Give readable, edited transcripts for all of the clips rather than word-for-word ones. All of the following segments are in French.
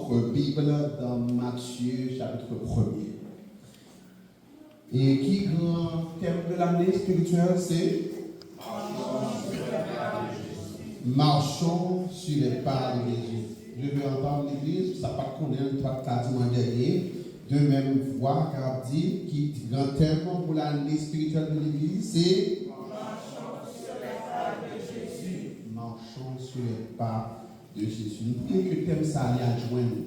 votre Bible dans Matthieu chapitre 1er. Et qui grand thème de l'année spirituelle, c'est marchons sur les pas de Jésus. Je veux entendre l'église, ça pas qu'on est un dimanche dernier, de même voix car dit qui grand thème pour l'année spirituelle de l'église, c'est marchons sur les pas de Jésus. Nous prions que le thème ça allait adjoindre.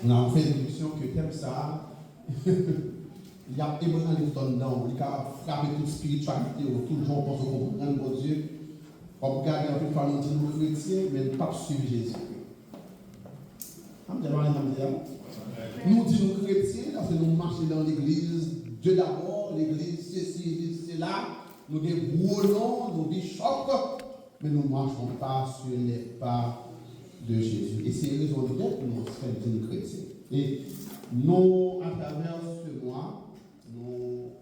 On a fait une émission que le thème ça il y a énormément de temps dedans, il a frappé toute spiritualité, tout le monde pense comprendre pour Dieu. On regarde un peu par nous chrétiens, mais pas suivre Jésus. Nous disons chrétiens, parce que nous marchons dans l'église, Dieu d'abord, l'église, ceci, cela, nous déroulons, nous bichons, mais nous ne marchons pas sur les pas de Jésus. Et c'est une raison de dire que nous sommes chrétiens. Et nous, à travers ce mois, nous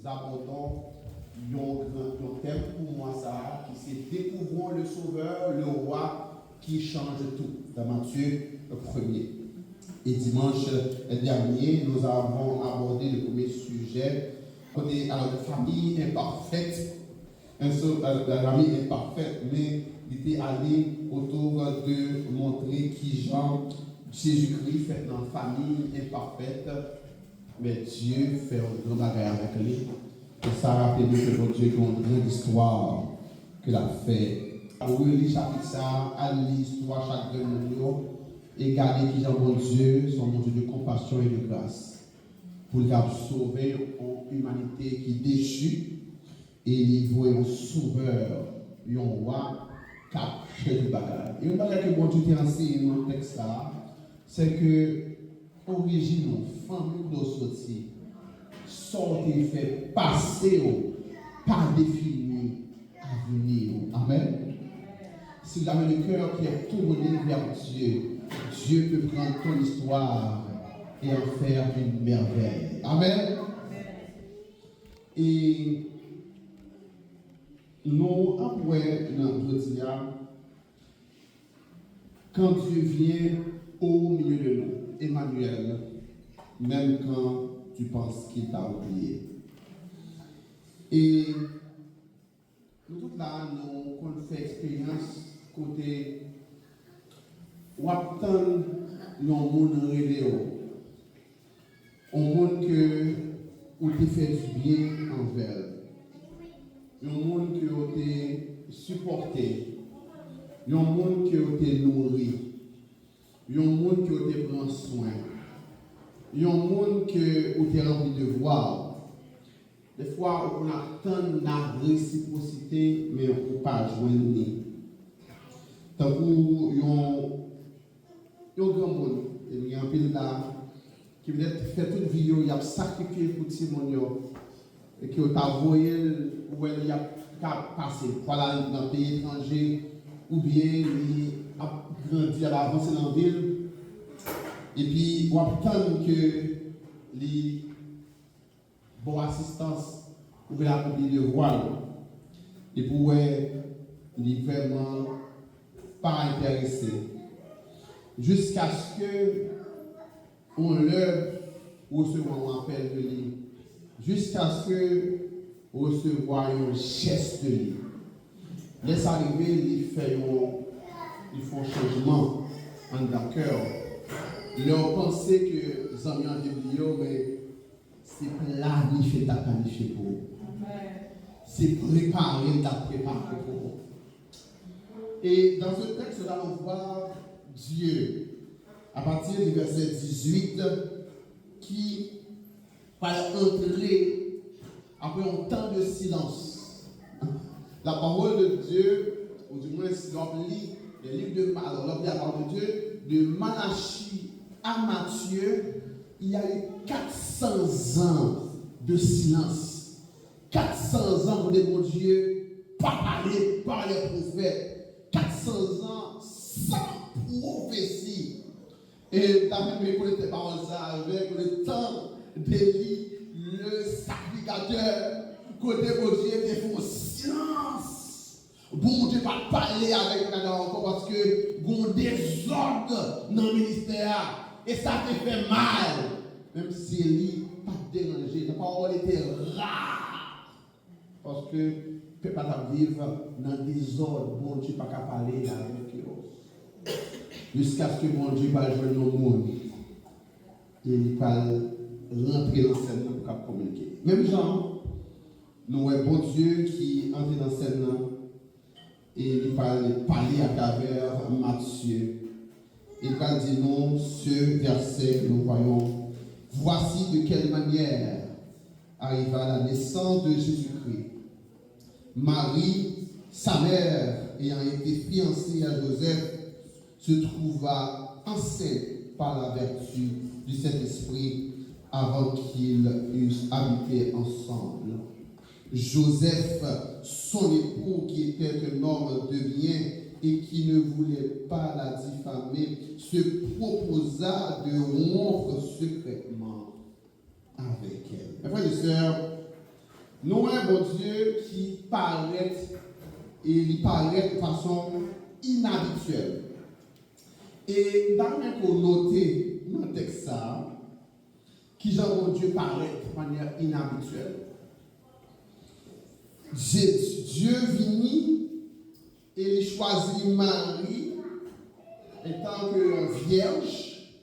abordons un thème pour moi, ça, qui c'est découvrons le Sauveur, le Roi qui change tout, dans Matthieu 1er. Et dimanche dernier, nous avons abordé le premier sujet, alors la famille imparfaite, la famille imparfaite, mais il était allé autour de montrer qui Jésus-Christ fait dans la famille imparfaite, mais Dieu fait un grand bagage avec lui. Et ça rappelle que notre Dieu a une grande histoire qu'il a fait. Vous lisez chapitre ça, à l'histoire chaque de nous, et gardez qui est mon Dieu, son Dieu de compassion et de grâce, pour sauver une humanité qui est déchue et livrer un sauveur, un roi qui a fait du bagage. Et une bagage que mon Dieu t'a enseigné dans le texte là, c'est que l'origine, famille de sortir, sortez fait passer par défini à venir. Amen. Si vous avez le cœur qui est tourné vers Dieu, Dieu peut prendre ton histoire et en faire une merveille. Amen. Et nous, après, nous disons, quand Dieu vient au milieu de nous, Emmanuel, même quand tu penses qu'il t'a oublié. Et nous tous là, nous fait expérience côté ou attendre un monde réveillé, un monde que où tu fait du bien envers, un monde que où tu supporté, un monde que où tu nourri, un monde que où tu prend soin. Il y a un monde où tu es rempli de voir. Des fois, on attend la réciprocité, mais on ne peut pas joindre. Tant qu'il y a un grand monde, il y a un pile là, qui veut faire toute vie, il a sacrifié pour tout le monde, et qui a envoyé, où il a passé, voilà, dans un pays étranger, ou bien il a grandi, il a avancé dans la ville. Et puis, on attend que les bonnes assistances pour l'accomplir de voile. Et pour les vraiment pas intéressés. Jusqu'à ce que on leur recevoir un appel de lui. Jusqu'à ce que recevoir un geste de lui. Laisse arriver, ils font changement en d'accord. Leur pensée que les amis ont oublié, mais c'est planifié, t'as planifié pour eux. C'est préparé, t'as préparé pour eux. Et dans ce texte, nous allons voir Dieu, à partir du verset 18, qui va entrer après un temps de silence. La parole de Dieu, ou du moins si l'on lit le livre de Malachie, alors la parole de Dieu, de Malachie à Matthieu, il y a eu 400 ans de silence. 400 ans où mon Dieu pas parlé par les prophètes. 400 ans sans prophétie. Et David me connaissait par ça avec le temps d'Élie, le sacrificateur, côté mon Dieu, il faut silence. Bon Dieu va parler avec nous encore parce que gon désordre dans le ministère. Et ça te fait mal. Même si elle n'est pas dérangée. La parole était rare. Parce que ne peut pas vivre dans le désordre. Bon Dieu, pas qu'à parler avec eux. Jusqu'à ce que mon Dieu va jouer dans le monde. Et il va rentrer dans scène pour communiquer. Même genre, nous avons bon Dieu qui entre dans scène et il va parler à travers Matthieu. Il va dire non, ce verset que nous voyons. Voici de quelle manière arriva la naissance de Jésus-Christ. Marie, sa mère, ayant été fiancée à Joseph, se trouva enceinte par la vertu du Saint-Esprit avant qu'ils eussent habité ensemble. Joseph, son époux, qui était un homme de bien et qui ne voulait pas la diffamer, se proposa de rompre secrètement avec elle. Mes frères et sœurs, nous avons un bon Dieu qui paraît, et il paraît de façon inhabituelle. Et dans le qu'on noter dans le texte ça, qui Jean Dieu paraît de manière inhabituelle. Dieu vini et il choisit Marie étant que vierge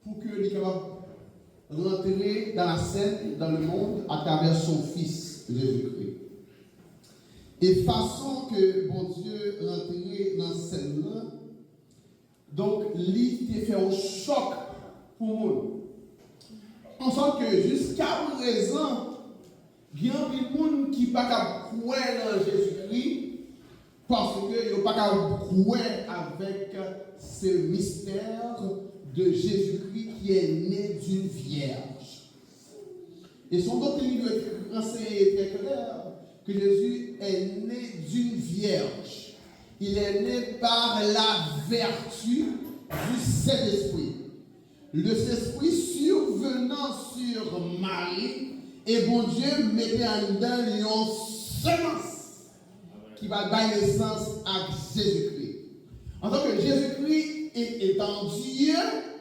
pour qu'elle soit capable de rentrer dans la scène, dans le monde, à travers son fils Jésus-Christ. Et façon que bon Dieu rentrer dans cette scène-là, donc il te fait un choc pour nous. En sorte que jusqu'à présent, il y a des gens qui ne peuvent pas croire dans Jésus-Christ parce qu'ils ne peuvent pas croire avec ce mystère de Jésus-Christ qui est né d'une vierge. Et son doctrine doit être enseignée très clair que Jésus est né d'une vierge. Il est né par la vertu du Saint-Esprit. Le Saint-Esprit survenant sur Marie, et bon Dieu mettait en dedans une semence qui va donner naissance à Jésus-Christ. En tant que Jésus-Christ étant Dieu,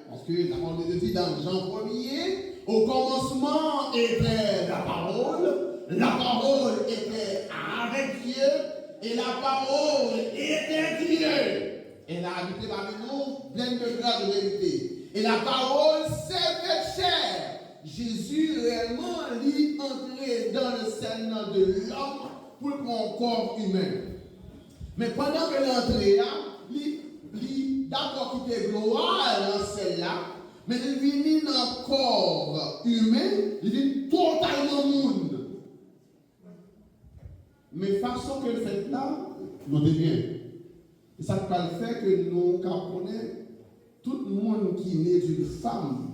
parce que la parole de Dieu dans Jean 1er, au commencement était la parole était avec Dieu, et la parole était Dieu. Elle a habité parmi nous, pleine de grâce et de vérité. Et la parole s'est fait chair. Jésus réellement lui entré dans le sein de l'homme pour son corps humain. Mais pendant que l'entrée lui d'abord quitté gloire dans celle-là, mais il vient dans le corps humain, il vient totalement monde. Mais façon que le fait là, notez bien. Et ça pas le fait que nous comprenons tout le monde qui est né d'une femme.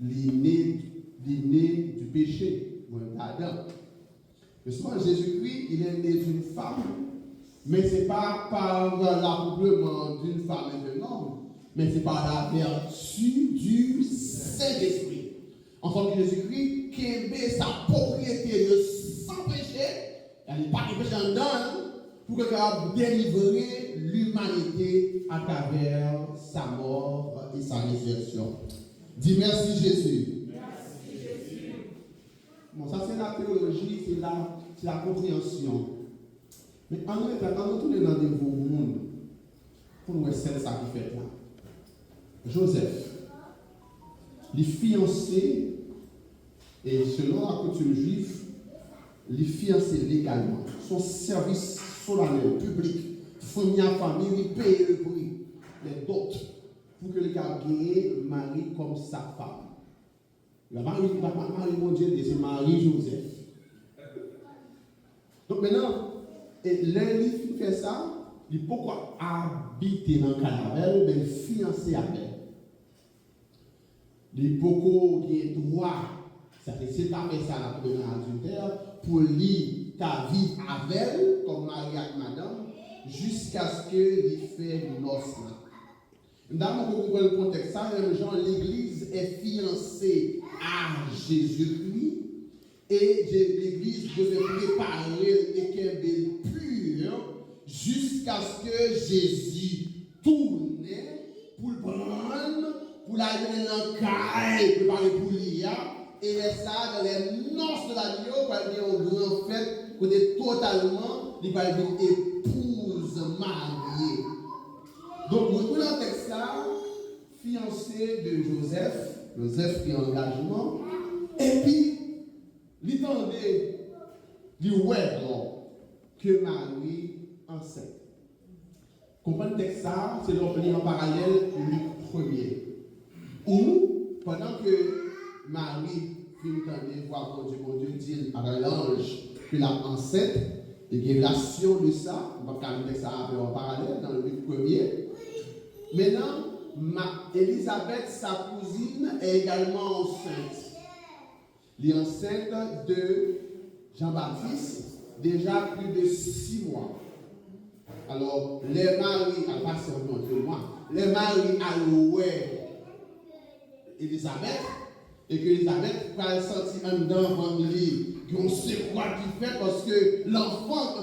Né du péché, d'Adam. Justement, Jésus-Christ, il est né d'une femme, mais ce n'est pas par l'accouplement d'une femme et d'un homme, mais c'est par la vertu du Saint-Esprit. En tant que Jésus-Christ, qui aimait sa propriété de sans péché, il n'y a pas de péché en dedans, pour qu'il délivrer l'humanité à travers sa mort et sa résurrection. Dis merci Jésus. Merci Jésus. Bon, ça c'est la théologie, c'est la compréhension. Mais en retournant dans le nouveau monde, pour nous, c'est ça qui fait là. Joseph, les fiancés, et selon la coutume juive, les fiancés légalement, son service solennel, public, première famille, paye le prix, les dots, pour que le gars gagne Marie comme sa femme. La Marie, mon Dieu, c'est Marie-Joseph. Donc maintenant, l'un qui fait ça, il peut pas habiter dans le canapé, mais fiancé avec elle. Il peut pas droit, c'est-à-dire si tu as fait ça la première adultère, pour lui, ta vie avec elle, comme Marie avec madame, jusqu'à ce qu'il fait noces. Dans le contexte, ça, l'Église est fiancée à Jésus-Christ et l'Église devait préparer et qu'elle est pure jusqu'à ce que Jésus pour la donner dans le caille, préparer pour l'IA. Et ça, dans les noces de l'agneau, va venir au grand fête, côté totalement, il va venir épouse mariée. Donc, nous prenons le texte là, fiancé de Joseph, Joseph prit engagement, et puis, il tendait, il ouais, que Marie enceinte. Comprenez le texte ça, c'est donc en parallèle Luc 1er. Où, pendant que Marie finit voir mon Dieu dit à l'ange que la enceinte, et qu'il y a une relation de ça, on va faire ça en parallèle dans le Luc 1er. Maintenant, Élisabeth, sa cousine, est également enceinte. Elle est enceinte de Jean-Baptiste, déjà plus de 6 mois. Alors, les maris, elle passe en 2 mois, les maris allouaient Élisabeth, et que Élisabeth va sentir un dedans famille, qu'on sait quoi qu'il fait, parce que l'enfant,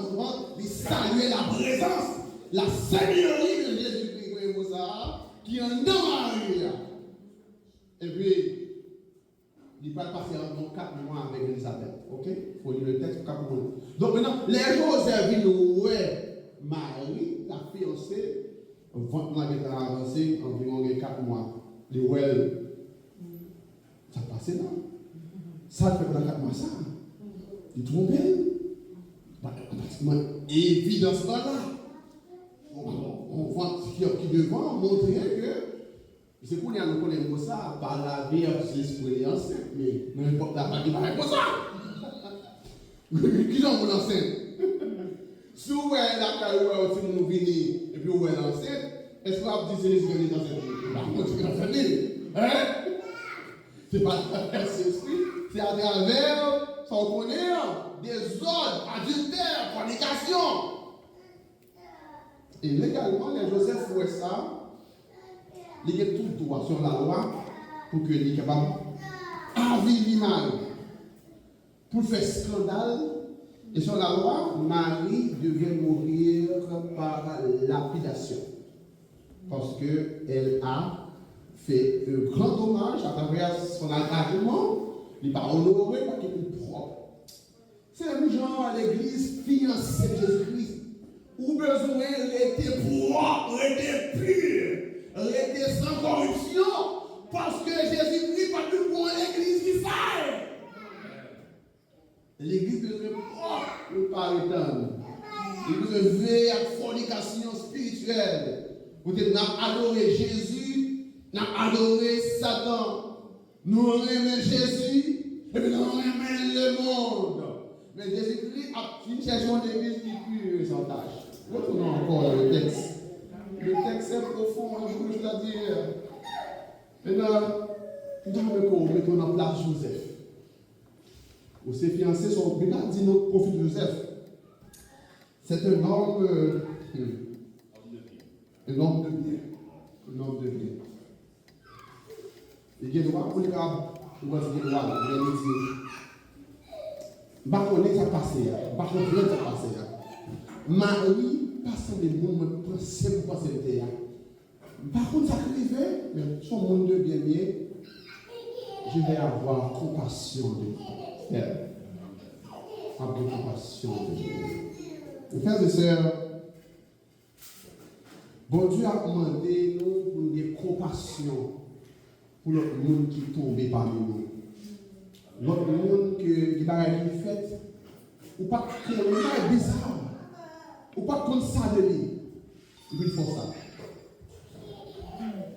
il saluait la présence, la seigneurie de Jésus-Christ, qui est en Marie. Et puis, il va passer en 4 mois avec Élisabeth. Ok? Il faut lire le texte pour 4 mois. Donc maintenant, les Joseph viennent ouais, Marie, la fiancée, 20 mois qui est avancé, environ 4 mois. Les ouais, ça passe là. Ça fait pendant 4 mois ça. Il trouve belle. Pratiquement évidence là. On voit qui devant montrer que c'est pour nous connaître ça par la vierge pour les enceintes, mais n'importe la pas qui va pour ça. Qui sont pour l'enceinte? Si vous êtes la carrière, si vous venez et puis vous êtes l'enceinte, est-ce que vous avez dit que c'est les enceintes? Par contre, c'est la famille. Hein? C'est pas à travers l'esprit, c'est à travers, sans connaître, des ordres, adultères, fornication. Et légalement, les Joseph font ça. Il y a tout droit sur la loi pour que les capables d'aviler Marie. Pour faire scandale, et sur la loi, Marie devait mourir par lapidation. Parce qu'elle a fait un grand dommage à travers son engagement, il n'est pas honoré, pas qu'il est propre. C'est un genre à l'église fiancée de Jésus-Christ. Où besoin d'être propre, d'être pur, d'être sans corruption, parce que Jésus-Christ n'a pas plus pour l'église qui fait. L'église besoin propre, le paritan. Il besoin veiller à la fornication spirituelle. Vous n'a adoré Jésus, n'a adoré Satan. Nous aimons Jésus, et puis nous aimons le monde. Mais Jésus-Christ a une cherchon d'église qui pure et sans tâche. Retournons encore le texte. Le texte est profond, je veux la dire. Maintenant, nous devons mettre en place Joseph. Où ses fiancés sont bien dit notre profil Joseph. C'est un homme de bien. Un homme de bien. Il y a droit pour le cas, il va dire droit, il va dire. Par contre, ça passe là. Par contre, ça passe là. Marie, passe des monde penser pour passer le théâtre. Par contre, ça arrive, mais son monde de bien, je vais avoir compassion de elle. Avoir compassion de elle. Frères et sœurs, bon Dieu a demandé nous pour des compassion pour le monde qui tombe parmi nous. L'autre monde qui va être fait, ou pas qu'on est bizarre, ou pas qu'on ça de lui, il faut ça.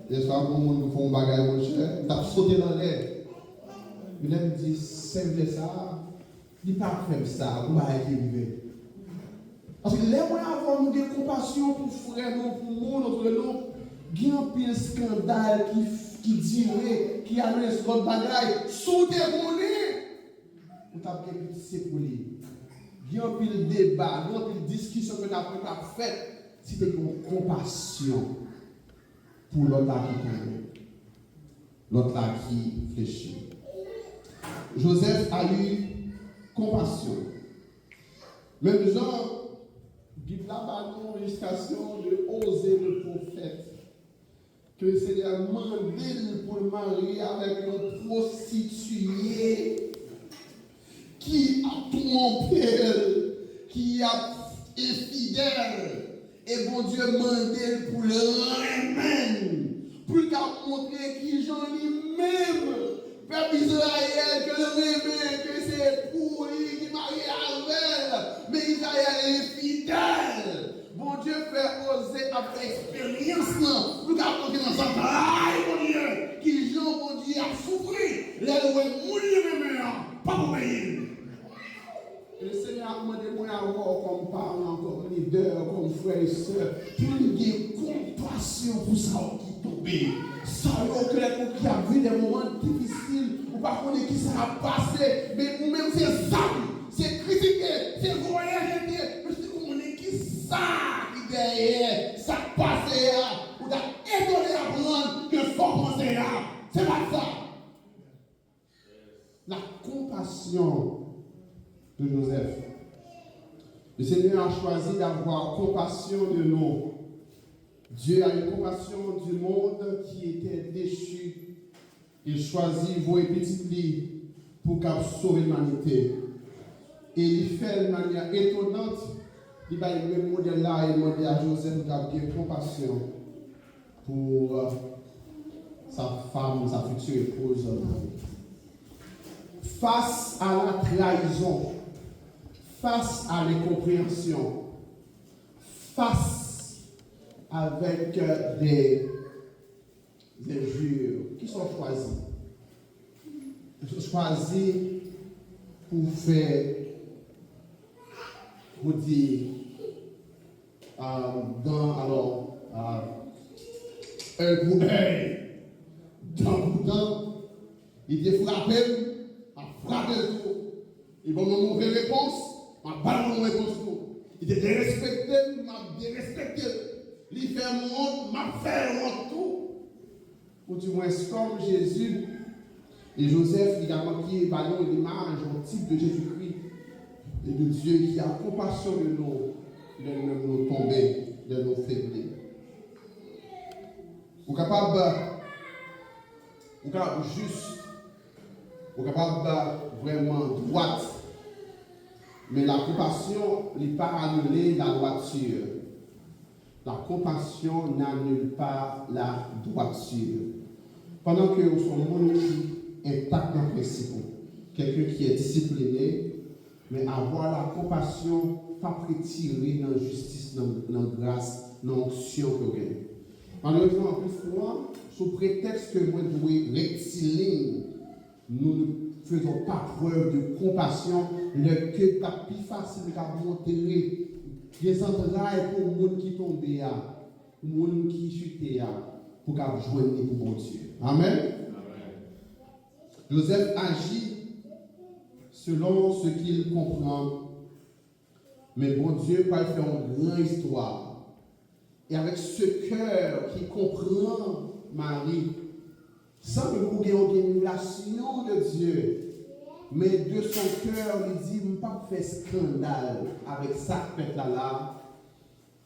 Des fois, quand on fait un bagage, mon cher, il a sauté dans l'air. Il me dit, c'est ça, il n'est pas fait ça, on va arriver. Parce que les moyens avoir des compassion pour frère, pour le monde, entre nous, il y a un peu de scandale qui dirait, qui annonce votre bagage, sous des monnaies. Vous avez pitié pour lui. Il y a un peu de débat, il y a un peu de discussion que nous avons faite. C'était une compassion pour l'autre qui tombe, l'autre qui fléchit. Joseph a eu compassion. Même Jean, il a une illustration de oser le prophète. que le Seigneur m'a pour le marier avec une prostituée qui a trompé, qui a infidèle. Et bon Dieu m'a pour le remettre, pour qu'il montrer qui j'en ai même. Peuple Israël, que le remet, que c'est pour lui qui marie avec elle. Mais Israël est fidèle. Bon Dieu fait oser après expérience pour qu'il montre dans sa travail, bon Dieu, qui Jean, bon Dieu, a souffert. Là, où est mourir, pas pour payer. Le Seigneur a demandé moi à avoir comme parent, comme leader, comme frère et soeur, pour nous avoir compassion pour ça qui tombé. Ça, qui a vu des moments difficiles, ou pas connaître qui ça a passé, mais ou même c'est ça, c'est critiquer, c'est voyager, mais c'est qu'on est qui ça qui derrière, ça passé là, ou t'as étonné à prendre que faut penser là. C'est pas ça. La compassion de Joseph. Le Seigneur a choisi d'avoir compassion de nous. Dieu a eu compassion du monde qui était déchu. Il choisit vos petites lits pour sauver l'humanité. Et il fait de manière étonnante. Il va le même modèle là et demander à Joseph d'avoir compassion pour sa femme, sa future épouse. Face à la trahison, face à l'incompréhension, face avec des injures qui sont choisis. Choisis pour faire, pour dire, un coup d'œil, il était frappé, a frappé tout. Il va me montrer réponse, ma balle mon réponse tout. Il était dérespecté, m'a dérespecté. Il fait mon m'a fait mon tout. Ou du moins comme Jésus et Joseph également qui évalue l'image, un type de Jésus-Christ et de Dieu qui a compassion de nous tomber, de nous faiblir. Ou capable juste, ou capable vraiment droite, mais la compassion n'est pas annuler la droiture. La compassion n'annule pas la droiture. Pendant que nous sommes monde qui intact dans le principe, quelqu'un qui est discipliné, mais avoir la compassion, pas retirer dans la justice, dans la grâce, dans l'onction que vous avez. Malheureusement, plus souvent, sous prétexte que moi dois rectiligne, nous ne faisons pas preuve de compassion, le que t'as plus facile qu'à monter les entrailles pour le monde qui tombe, pour le monde qui chute, pour qu'à joindre pour bon Dieu. Amen. Joseph agit selon ce qu'il comprend, mais bon Dieu va faire une grande histoire. Et avec ce cœur qui comprend Marie, sans que vous ayez une relation de Dieu, mais de son cœur, il dit, je ne vais pas faire scandale avec ça que fait là,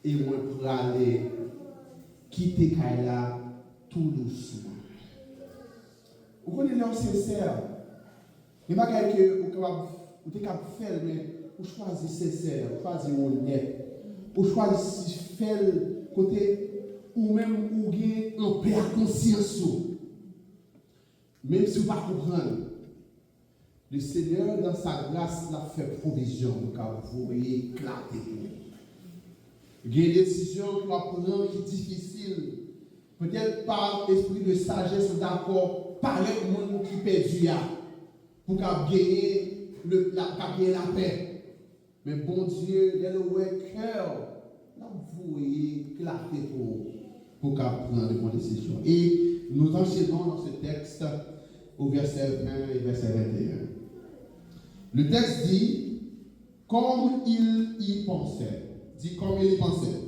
et moi pour aller quitter Kaila tout doucement. Vous connaissez l'homme sincère. Il n'y a pas que vous êtes capable de faire, mais vous choisissez sincère, vous choisissez honnête, vous choisissez faire côté ou même vous avez en paix à conscience. Même si vous ne pouvez pas comprendre, le Seigneur, dans sa grâce, l'a fait provision pour vous voyez éclater. Il y a des décisions qu'on va prendre qui sont difficiles. Peut-être par esprit de sagesse, d'accord, par le monde qui perdu pour gagner la paix. Mais bon Dieu, dans le cœur, vous voyez éclater pour prendre de bonnes décisions. Et nous enchaînons dans ce texte au verset 20 et verset 21. Le texte dit, comme il y pensait. Dit comme il y pensait.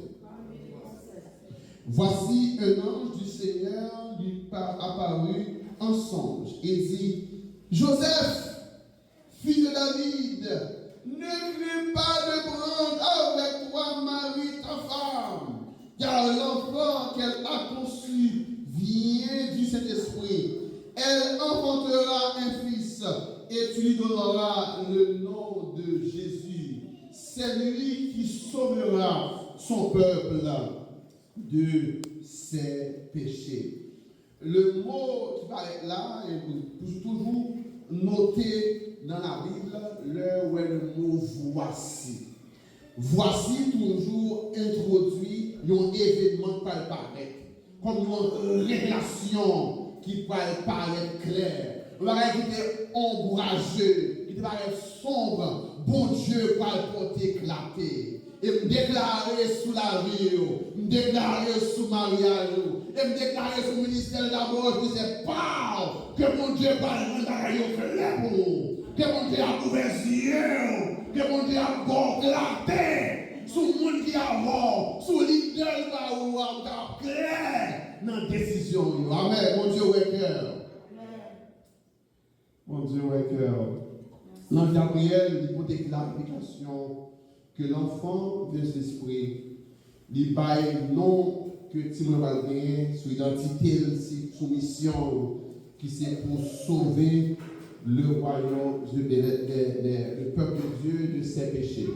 Voici un ange du Seigneur lui apparut en songe et dit, Joseph, fils de David, ne crains pas de prendre avec toi Marie ta femme, car l'enfant qu'elle a conçu Saint-Esprit. Elle enfantera un fils et tu lui donneras le nom de Jésus. C'est lui qui sauvera son peuple de ses péchés. Le mot qui va être là est toujours noté dans la Bible, l'heure où est le mot voici. Voici toujours introduit un événement qui va paraître, comme une révélation qui va paraître claire. On va qui était ombrageux, qui était sombre, bon Dieu va porter éclater. Et me déclarer sous la vie, me déclarer sous mariage, et me déclarer sous le ministère d'abord, je sais pas que mon Dieu va rendre clair pour nous, que mon Dieu a ouvert les yeux, que mon Dieu a éclaté sous le monde qui a mort, sous l'idée qui a clair dans la décision. Amen. Mon Dieu est cœur. Mon Dieu est cœur. Dans Gabriel, il faut des clarifications que l'enfant de l'esprit, il baille non que Timon va gagner, son identité, son mission, qui c'est pour sauver le royaume, le peuple de Dieu de ses péchés.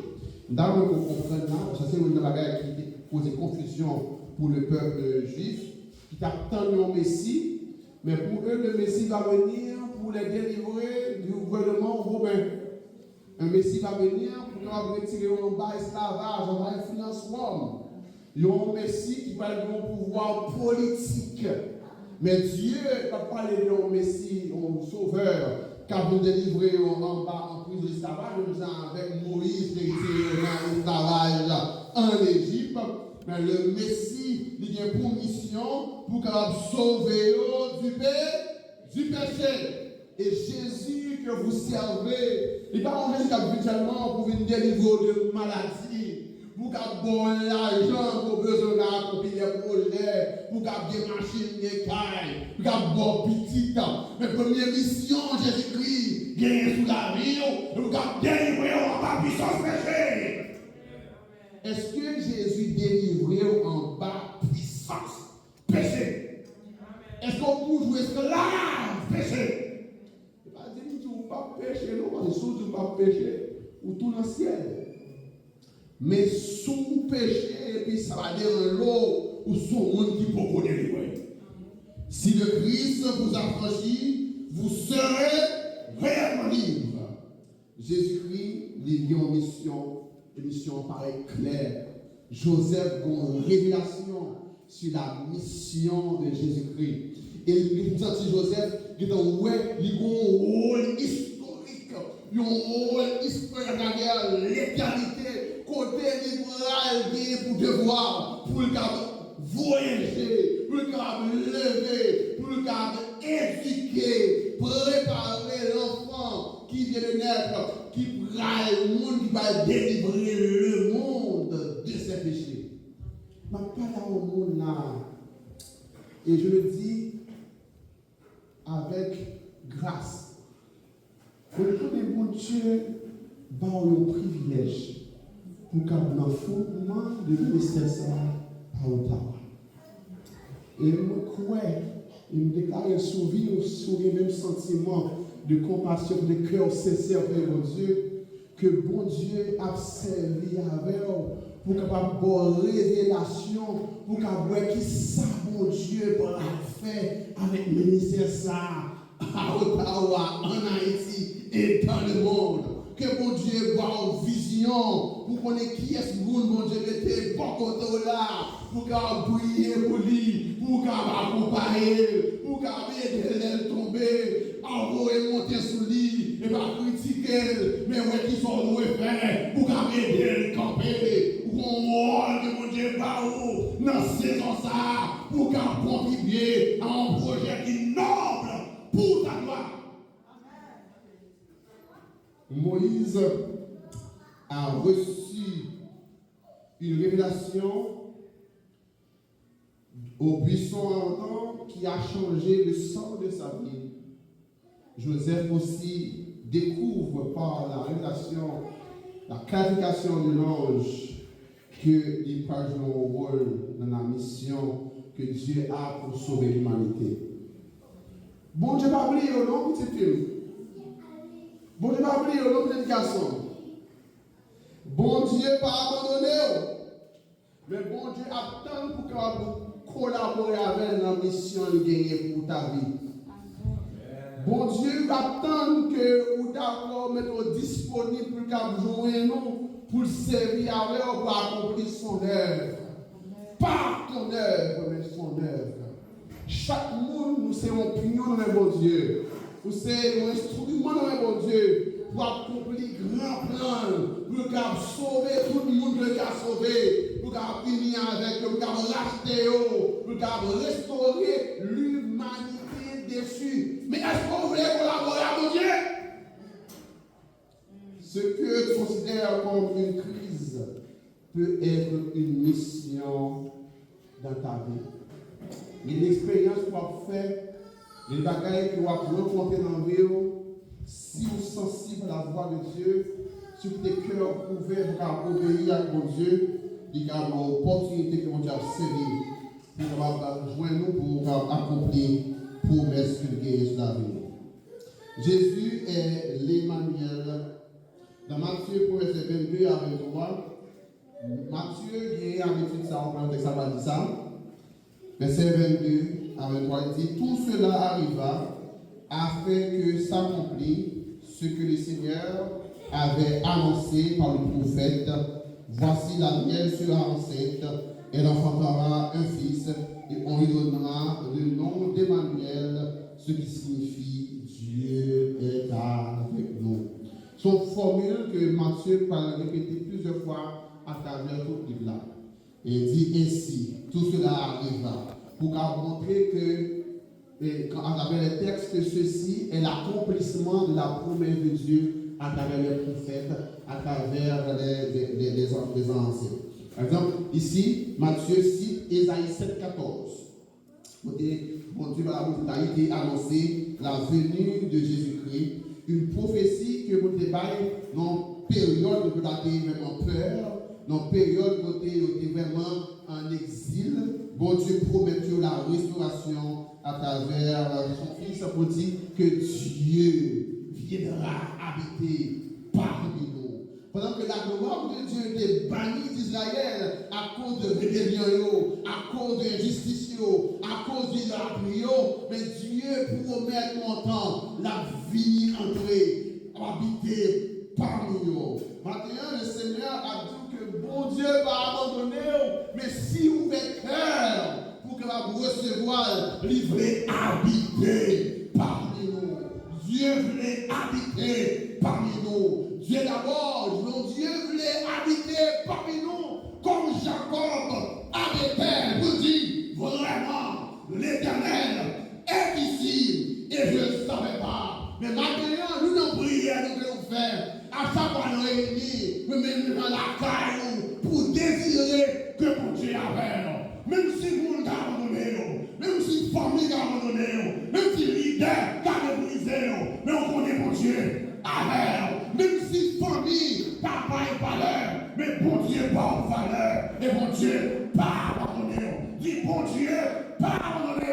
D'abord, pour comprendre là, ça c'est une bagarre qui pose confusion pour le peuple juif, qui attend le Messie, mais pour eux, le Messie va venir pour les délivrer du gouvernement romain. Un Messie va venir pour nous retirer en bas esclavage, en bas influence Rome. Il y a un Messie qui va avoir un pouvoir politique. Mais Dieu va parler d'un Messie, un sauveur, qui a nous délivré en bas en prise d'esclavage, avec Moïse qui était en esclavage en Égypte. Mais le Messie, il a pour mission pour sauver du péché. Et Jésus que vous servez, il n'est pas un Jésus qui a habituellement pour venir délivrer de maladie, pour avoir l'argent pour besoin d'accomplir des projets, pour avoir des machines, des cailles, pour avoir petite. Mais première mission, Jésus-Christ, gagner sous la vie, pour délivrer en bas puissance péché. Est-ce que Jésus délivrait en bas puissance péché? Est-ce qu'on peut jouer esclave péché? Pas péché, non, parce que sous tu pas péché, ou tout dans le ciel. Mais sous péché, et puis ça va dire l'eau, ou sous le monde qui peut délivrer. Si le Christ vous affranchit, vous serez réellement libre. Jésus-Christ, il y a une mission paraît claire. Joseph a une révélation sur la mission de Jésus-Christ. Et il dit Joseph, il a un rôle historique, un rôle historique dans l'égalité, côté libéral pour devoir, pour le voyager, pour le lever, pour le éduquer, préparer l'enfant qui vient de naître, qui braille le monde, qui va délivrer le monde de ses péchés. Je ne parle pas au monde là. Et je le dis avec grâce. Pour que les bons Dieu ont un privilège pour qu'on ait un fondement de ministère par Ottawa. Et je crois, il me déclare sur le même sentiment de compassion, de cœur sincère vers mon Dieu, que bon Dieu a servi avec eux pour avoir une révélation, pour avoir qui ça, bon Dieu, pour la faire avec le ministère ça, à Ottawa, en Haïti et dans le monde. Que bon Dieu voit une vision pour qu'on ait qui est ce monde, bon Dieu, était bon côté là, pour qu'on briller pour lui, pour qu'on accompagner, pour qu'on aider tomber, envoyer monter sous lui, et pas critiquer, mais ouais, qui sont doués faire, pour qu'on aider le camper, pour qu'on voit que mon Dieu va où, dans cette saison ça, pour qu'on contribue à un projet qui est noble pour ta gloire. Moïse a reçu une révélation au buisson ardent qui a changé le sort de sa vie. Joseph aussi découvre par la révélation, la clarification de l'ange, qu'il peut jouer un rôle dans la mission que Dieu a pour sauver l'humanité. Bon Dieu va oublier au nom petit film. Bon Dieu va oublier au nom petit garçon. Bon Dieu va abandonner. Mais bon Dieu attend pour que vous collaborez avec la mission de gagner pour ta vie. Bon Dieu attend que vous d'accord mettre disponible pour que vous joignez nous pour servir avec vous pour accomplir son œuvre. Pas ton œuvre, mais son œuvre. Chaque monde, nous sommes en opinion de mon Dieu. Nous sommes un instrument de mon Dieu pour accomplir grand plan, pour sauver tout le monde que sauver, pour finir avec eux, pour racheter eux, pour restaurer l'humanité déçue. Mais est-ce que vous voulez collaborer avec mon Dieu? Ce que tu considères comme une crise peut être une mission dans ta vie. Il y a une expérience qu'on fait, les bagailles qu'on va rencontrer dans la vie, si vous êtes sensible à la voix de Dieu, si vous êtes cœur ouvert pour obéir à mon Dieu, il y a une opportunité que vous avez servi pour joindre nous pour accomplir la promesse que Dieu a sur la vie. Jésus est l'Emmanuel. Dans Matthieu, verset 22 à 23, Matthieu, il y a l'habitude, ça, on peut ça, dit ça. Verset 22 à 23, il dit, tout cela arriva afin que s'accomplisse ce que le Seigneur avait annoncé par le prophète. Voici la vierge sera enceinte, elle enfantera un fils, et on lui donnera le nom d'Emmanuel, ce qui signifie Dieu est avec nous. C'est une formule que Matthieu va répéter plusieurs fois à travers toute le livre. Et il dit ainsi, tout cela arriva, pour montrer que, à travers les textes, que ceci est l'accomplissement de la promesse de Dieu à travers les prophètes, à travers les anciens. Par exemple, ici, Matthieu cite Ésaïe 7,14. Bon Dieu va été annoncé la venue de Jésus-Christ, une prophétie que vous débattez dans une période où vous avez vraiment peur, dans une période où vous êtes vraiment en exil. Bon Dieu promet la restauration à travers son Fils pour dire que Dieu viendra habiter parmi nous. Pendant que la gloire de Dieu était bannie d'Israël à cause de rébellion, à cause de injustice, à cause de l'idolâtrie, mais Dieu promet longtemps la vie entrer, habiter parmi nous. Maintenant, le Seigneur a dit que bon Dieu va abandonner, mais si vous êtes cœur pour que vous recevoir, livrez habiter parmi nous. Dieu voulait habiter parmi nous. Dieu d'abord, Dieu voulait habiter parmi nous, comme Jacob avait peur, vous dit vraiment, l'Éternel est ici, et je ne savais pas. Mais maintenant, nous n'en prions, nous voulons faire, à chaque fois nous réunir, nous mettons dans la caille pour désirer que mon Dieu avait. Même si vous l'avez abandonné, même si la famille l'a abandonné, même si l'idée l'a brisé, mais on connaît mon Dieu. Amen. Même si famille, papa est valeur, mais bon Dieu pas en valeur, et bon Dieu pas abandonné. Dis bon Dieu pas abandonné.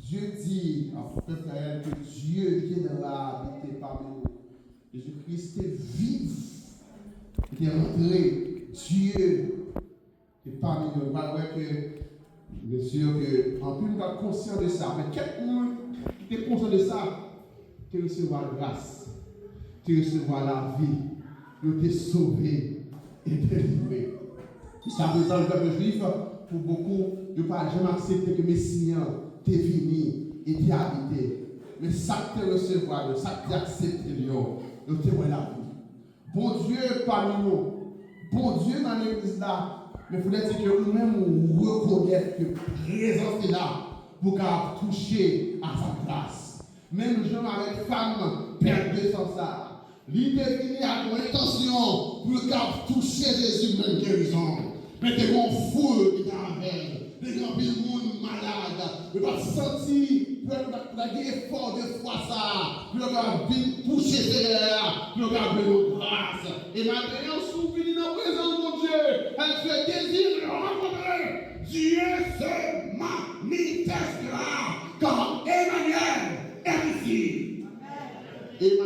Dieu dit à peuple Israël que Dieu viendra habiter parmi nous. Jésus-Christ est vif, il est rentré. Dieu est parmi nous. Malgré que, bien sûr, que en plus nous sommes conscients de ça, mais quelqu'un qui est conscient de ça, tu recevras la grâce, tu recevras la vie, tu es sauvé et délivré. Ça représente le peuple juif, pour beaucoup, ne pas jamais accepter que Messie t'es venu et t'es habité. Mais ça te recevra, ça te accepte, tu te vois la vie. Bon Dieu parmi nous. Bon Dieu dans l'église là, mais il faudrait dire que nous-mêmes reconnaître que présence est là pour toucher à sa grâce. Même gens avec femme perdent sans ça. L'idée finit à ton intention pour toucher Jésus même guérison. Mais t'es mon fou qui t'envers, des grands monde malades, ne pas sentir, pour gagner fort de foi ça, pour toucher ses lèvres, pour garder nos grâces. Et maintenant, souvenez dans la présence de mon Dieu, elle fait désir de le rencontrer. Dieu se manifeste. Et